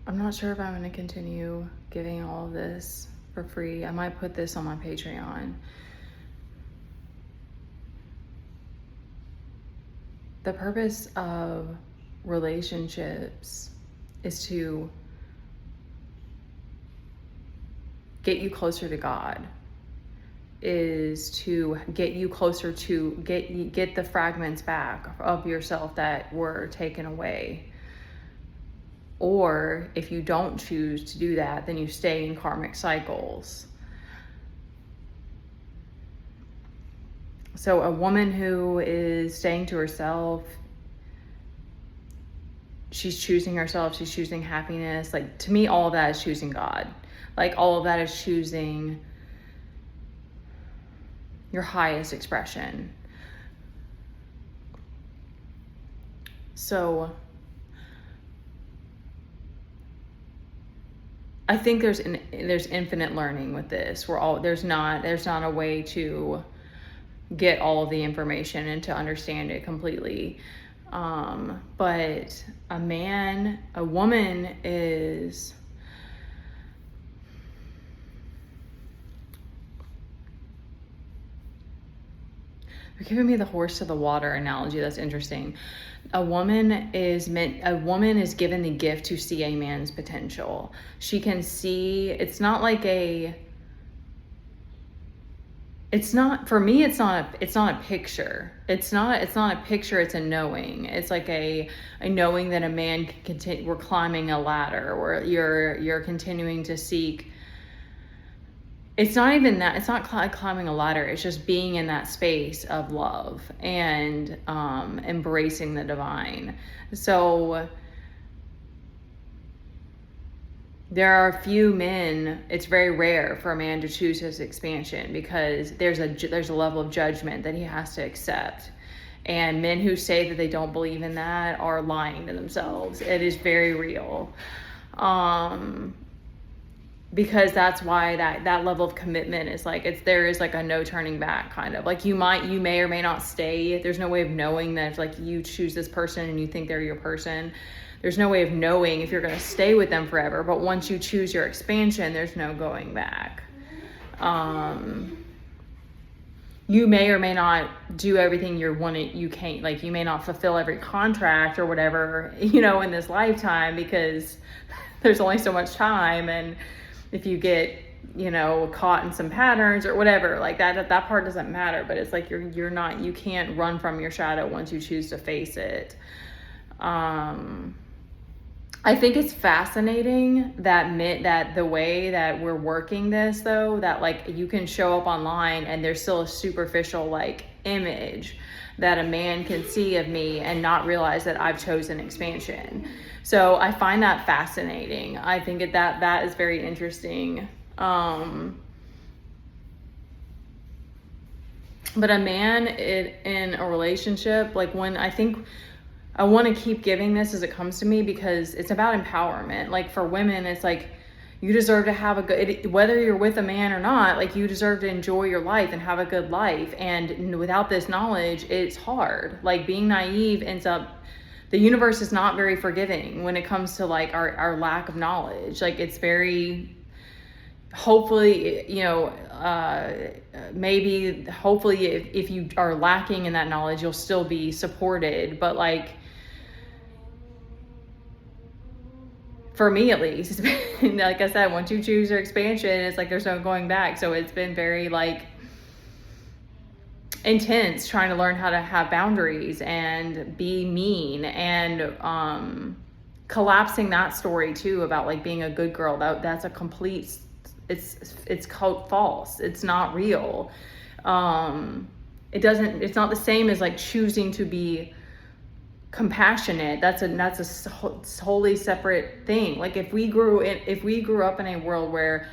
I'm not sure if I'm going to continue giving all of this for free. I might put this on my Patreon. The purpose of relationships is to get you closer to God, is to get you closer to get the fragments back of yourself that were taken away. Or if you don't choose to do that, then you stay in karmic cycles. So a woman who is staying to herself, she's choosing herself, she's choosing happiness. Like, to me, all of that is choosing God. Like, all of that is choosing your highest expression. So I think there's infinite learning with this. There's not a way to get all of the information and to understand it completely. But a woman is, you're giving me the horse to the water analogy. That's interesting. A woman is given the gift to see a man's potential. She can see, it's not for me, it's not a picture. It's not a picture, it's a knowing. It's like a knowing that a man can continue, we're climbing a ladder, where you're continuing to seek. It's not even that, it's not climbing a ladder, it's just being in that space of love and embracing the divine. So there are a few men, it's very rare for a man to choose his expansion, because there's a level of judgment that he has to accept. And men who say that they don't believe in that are lying to themselves. It is very real. Because that's why that level of commitment is like, there is like a no turning back kind of. Like, you may or may not stay. There's no way of knowing that if like you choose this person and you think they're your person. There's no way of knowing if you're going to stay with them forever. But once you choose your expansion, there's no going back. You may or may not do everything you can't, like, you may not fulfill every contract or whatever, in this lifetime, because there's only so much time. And if you get, caught in some patterns or whatever, like that part doesn't matter. But it's like you can't run from your shadow once you choose to face it. I think it's fascinating that the way that we're working this, though, that like you can show up online and there's still a superficial like image that a man can see of me and not realize that I've chosen expansion. So I find that fascinating. I think that is very interesting. But a man in a relationship, like, when I want to keep giving this as it comes to me, because it's about empowerment. Like, for women, it's like, you deserve to have whether you're with a man or not, like, you deserve to enjoy your life and have a good life. And without this knowledge, it's hard. Like, being naive the universe is not very forgiving when it comes to like our lack of knowledge. Like, it's very, hopefully, hopefully if you are lacking in that knowledge, you'll still be supported. But like, for me at least, like I said, once you choose your expansion, it's like there's no going back. So it's been very like intense trying to learn how to have boundaries and be mean, and collapsing that story too about like being a good girl. That's a complete, it's called false. It's not real. It's not the same as like choosing to be compassionate. That's a wholly separate thing. Like, if we grew up in a world where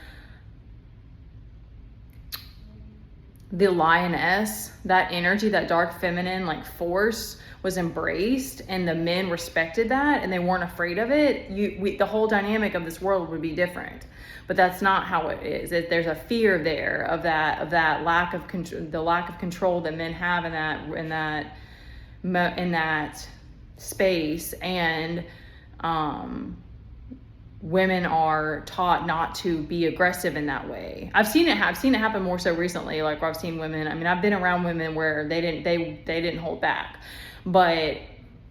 the lioness, that energy, that dark feminine like force, was embraced and the men respected that and they weren't afraid of it, the whole dynamic of this world would be different. But that's not how it is. There's a fear there of that lack of control, the lack of control that men have in that space. And women are taught not to be aggressive in that way. I've seen it happen more so recently, like where I've seen women, I mean, I've been around women where they didn't hold back, but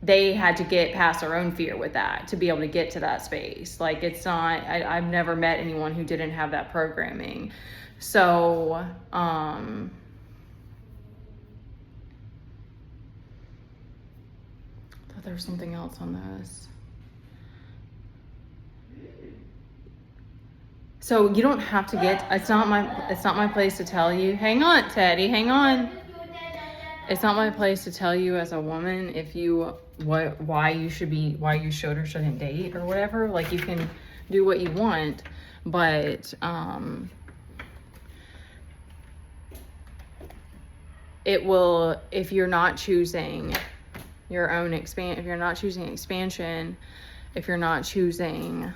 they had to get past their own fear with that to be able to get to that space. Like, it's not, I've never met anyone who didn't have that programming. So, I thought there was something else on this. So you don't have to get, it's not my place to tell you. Hang on, Teddy, hang on. It's not my place to tell you as a woman if you, why you should or shouldn't date or whatever. Like, you can do what you want, but, it will, if you're not choosing your own if you're not choosing expansion, if you're not choosing,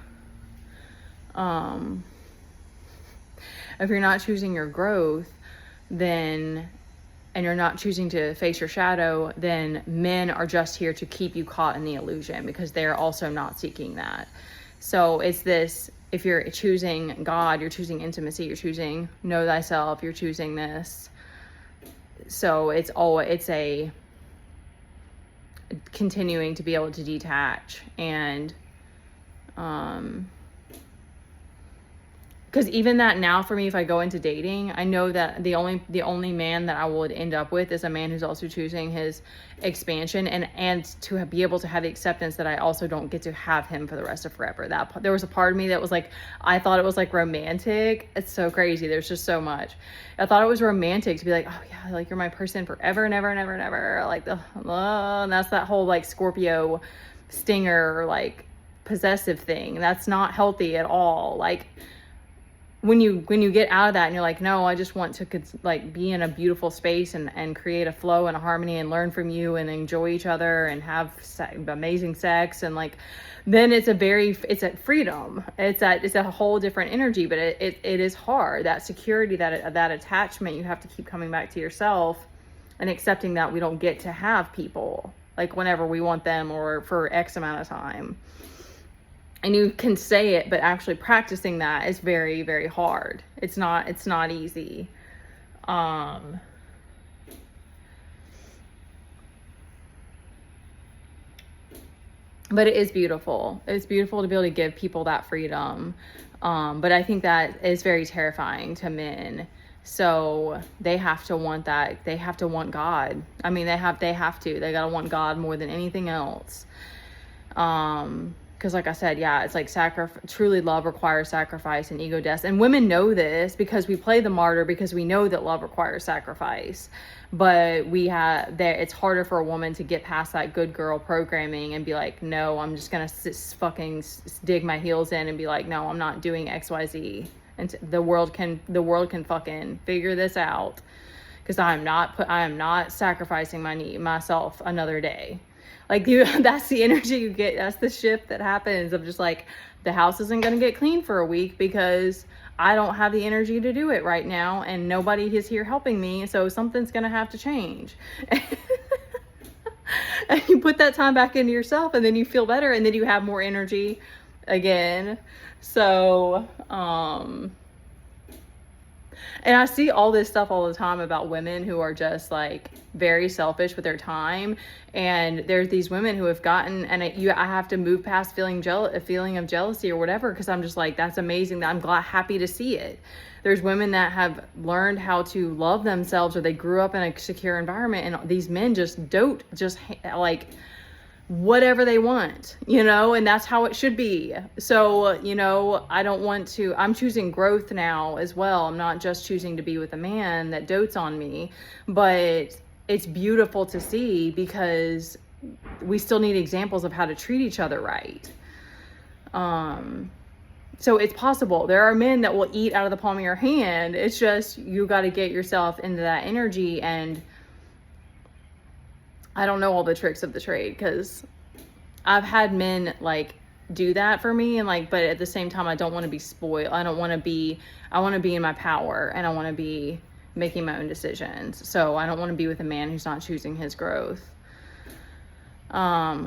if you're not choosing your growth, then, and you're not choosing to face your shadow, then men are just here to keep you caught in the illusion, because they're also not seeking that. So it's this, if you're choosing God, you're choosing intimacy, you're choosing know thyself, you're choosing this. So it's a continuing to be able to detach, and because even that now for me, if I go into dating, I know that the only man that I would end up with is a man who's also choosing his expansion, and to be able to have the acceptance that I also don't get to have him for the rest of forever. That there was a part of me that was like, I thought it was like romantic. It's so crazy. There's just so much. I thought it was romantic to be like, oh yeah, like you're my person forever and ever and ever and ever. Like and that's that whole like Scorpio stinger, like possessive thing. That's not healthy at all. Like, when you get out of that and you're like, no, I just want to like be in a beautiful space and create a flow and a harmony and learn from you and enjoy each other and have amazing sex, and like, then it's a freedom. It's a whole different energy, but it is hard. That security, that attachment, you have to keep coming back to yourself and accepting that we don't get to have people like whenever we want them or for X amount of time. And you can say it, but actually practicing that is very, very hard. It's not easy. But it is beautiful. It's beautiful to be able to give people that freedom. But I think that is very terrifying to men. So they have to want that. They have to want God. I mean, they gotta want God more than anything else. Because like I said, yeah, it's like truly love requires sacrifice and ego death. And women know this because we play the martyr, because we know that love requires sacrifice. But it's harder for a woman to get past that good girl programming and be like, no, I'm just going to fucking dig my heels in and be like, no, I'm not doing XYZ. And the world can fucking figure this out, because I am not sacrificing myself another day. Like, that's the energy you get. That's the shift that happens of just like, the house isn't going to get clean for a week because I don't have the energy to do it right now, and nobody is here helping me, so something's going to have to change. And you put that time back into yourself, and then you feel better, and then you have more energy again. So, and I see all this stuff all the time about women who are just like very selfish with their time. And there's these women who have gotten, and I have to move past a feeling of jealousy or whatever, because I'm just like, that's amazing. That I'm happy to see it. There's women that have learned how to love themselves, or they grew up in a secure environment, and these men just like whatever they want, and that's how it should be. So, I'm choosing growth now as well. I'm not just choosing to be with a man that dotes on me, but it's beautiful to see, because we still need examples of how to treat each other right. So it's possible. There are men that will eat out of the palm of your hand. It's just, you got to get yourself into that energy. And I don't know all the tricks of the trade, because I've had men like do that for me, and like, but at the same time, I don't want to be spoiled. I want to be in my power, and I want to be making my own decisions. So I don't want to be with a man who's not choosing his growth. Okay.